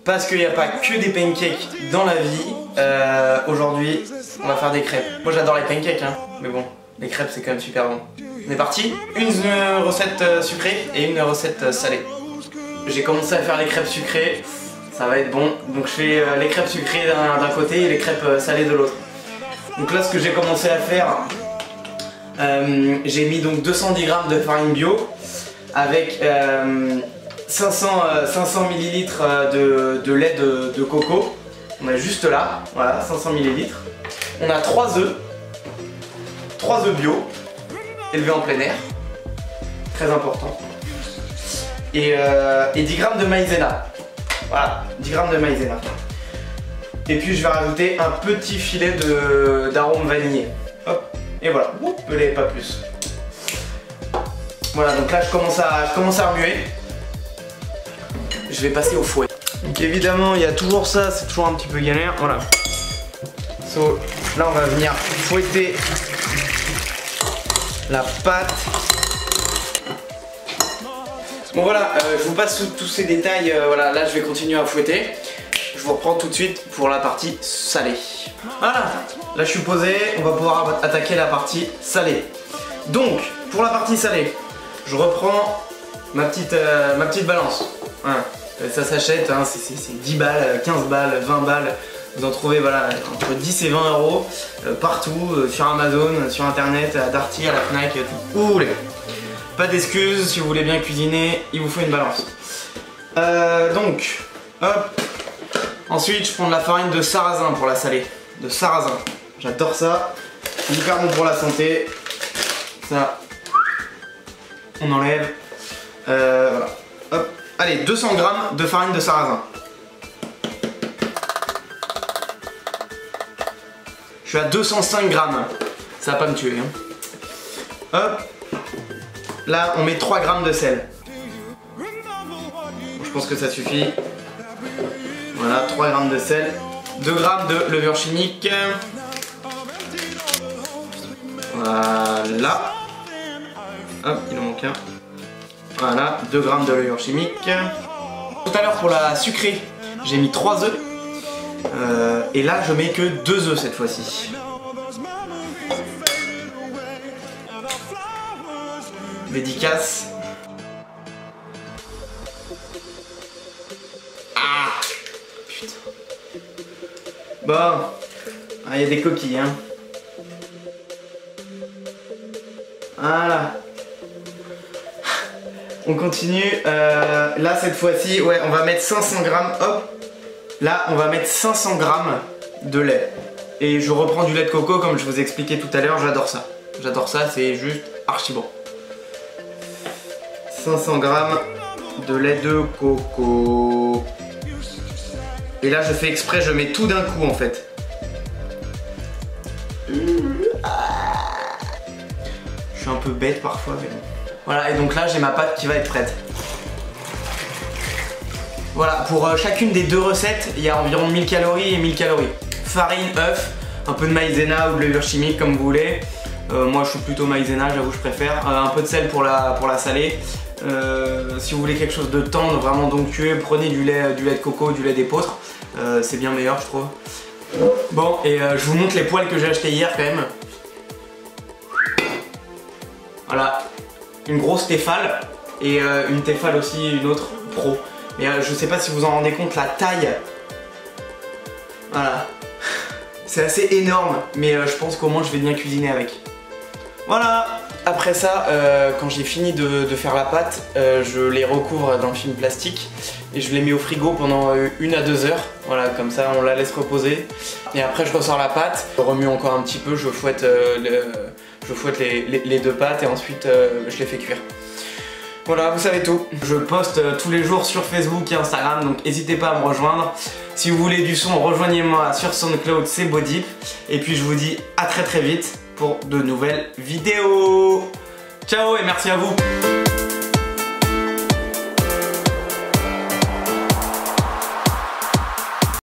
parce qu'il n'y a pas que des pancakes dans la vie. Aujourd'hui, on va faire des crêpes. Moi j'adore les pancakes, hein, mais bon, les crêpes c'est quand même super bon. On est parti. Une recette sucrée et une recette salée. J'ai commencé à faire les crêpes sucrées, ça va être bon. Donc je fais les crêpes sucrées d'un côté et les crêpes salées de l'autre. Donc là ce que j'ai commencé à faire, j'ai mis donc 210 g de farine bio avec 500 ml de lait de coco. On a juste là, voilà, 500 ml. On a 3 œufs bio, élevés en plein air, très important. Et 10 g de maïzena. Voilà, 10 g de maïzena. Et puis je vais rajouter un petit filet d'arôme vanillé. Hop, et voilà, pelé, pas plus. Voilà, donc là je commence à remuer. Je vais passer au fouet. Donc évidemment il y a toujours ça, c'est toujours un petit peu galère. Voilà. So, là on va venir fouetter la pâte. Bon voilà, je vous passe tous ces détails. Voilà, là je vais continuer à fouetter. Je vous reprends tout de suite pour la partie salée. Voilà, là je suis posé, on va pouvoir attaquer la partie salée. Donc, pour la partie salée, je reprends ma petite balance. Voilà. Ça s'achète, hein, c'est 10 balles, 15 balles, 20 balles. Vous en trouvez voilà, entre 10 et 20 euros partout, sur Amazon, sur internet, à Darty, à la Fnac, tout où vous voulez. Pas d'excuses, si vous voulez bien cuisiner, il vous faut une balance. Donc, hop. Ensuite, je prends de la farine de sarrasin pour la salée. De sarrasin. J'adore ça. C'est hyper bon pour la santé. Ça, on enlève. Voilà. Hop. Allez, 200 g de farine de sarrasin. Je suis à 205 g. Ça va pas me tuer. Hein. Hop. Là, on met 3 g de sel. Bon, je pense que ça suffit. Voilà, 3 g de sel. 2 g de levure chimique. Voilà. Hop, il en manque un. Voilà, 2 g de levure chimique. Tout à l'heure, pour la sucrée, j'ai mis 3 œufs. Et là, je mets que 2 œufs cette fois-ci. Dédicace. Ah putain. Bon, il y a des coquilles, hein. Voilà. On continue. Là, cette fois-ci, ouais, on va mettre 500 g. Hop. Là, on va mettre 500 g de lait. Et je reprends du lait de coco, comme je vous ai expliqué tout à l'heure. J'adore ça. J'adore ça, c'est juste archi bon. 500 g de lait de coco. Et là je fais exprès, je mets tout d'un coup en fait. Je suis un peu bête parfois mais bon. Voilà, et donc là j'ai ma pâte qui va être prête. Voilà, pour chacune des deux recettes, il y a environ 1000 calories et 1000 calories. Farine, œuf, un peu de maïzena ou de levure chimique comme vous voulez. Moi je suis plutôt maïzena, j'avoue je préfère. Un peu de sel pour la salée. Si vous voulez quelque chose de tendre, vraiment d'onctueux, prenez du lait de coco, du lait d'épeautre. C'est bien meilleur je trouve. Bon, et je vous montre les poêles que j'ai acheté hier quand même. Voilà, une grosse Tefal et une Tefal aussi, une autre pro. Mais je sais pas si vous en rendez compte, la taille. Voilà. C'est assez énorme, mais je pense qu'au moins je vais bien cuisiner avec. Voilà. Après ça, quand j'ai fini de faire la pâte, je les recouvre d'un film plastique et je les mets au frigo pendant 1 à 2 heures. Voilà, comme ça on la laisse reposer. Et après je ressors la pâte, je remue encore un petit peu, je fouette les deux pâtes et ensuite je les fais cuire. Voilà, vous savez tout. Je poste tous les jours sur Facebook et Instagram, donc n'hésitez pas à me rejoindre. Si vous voulez du son, rejoignez-moi sur SoundCloud, c'est Bodip. Et puis je vous dis à très vite pour de nouvelles vidéos. Ciao et merci à vous.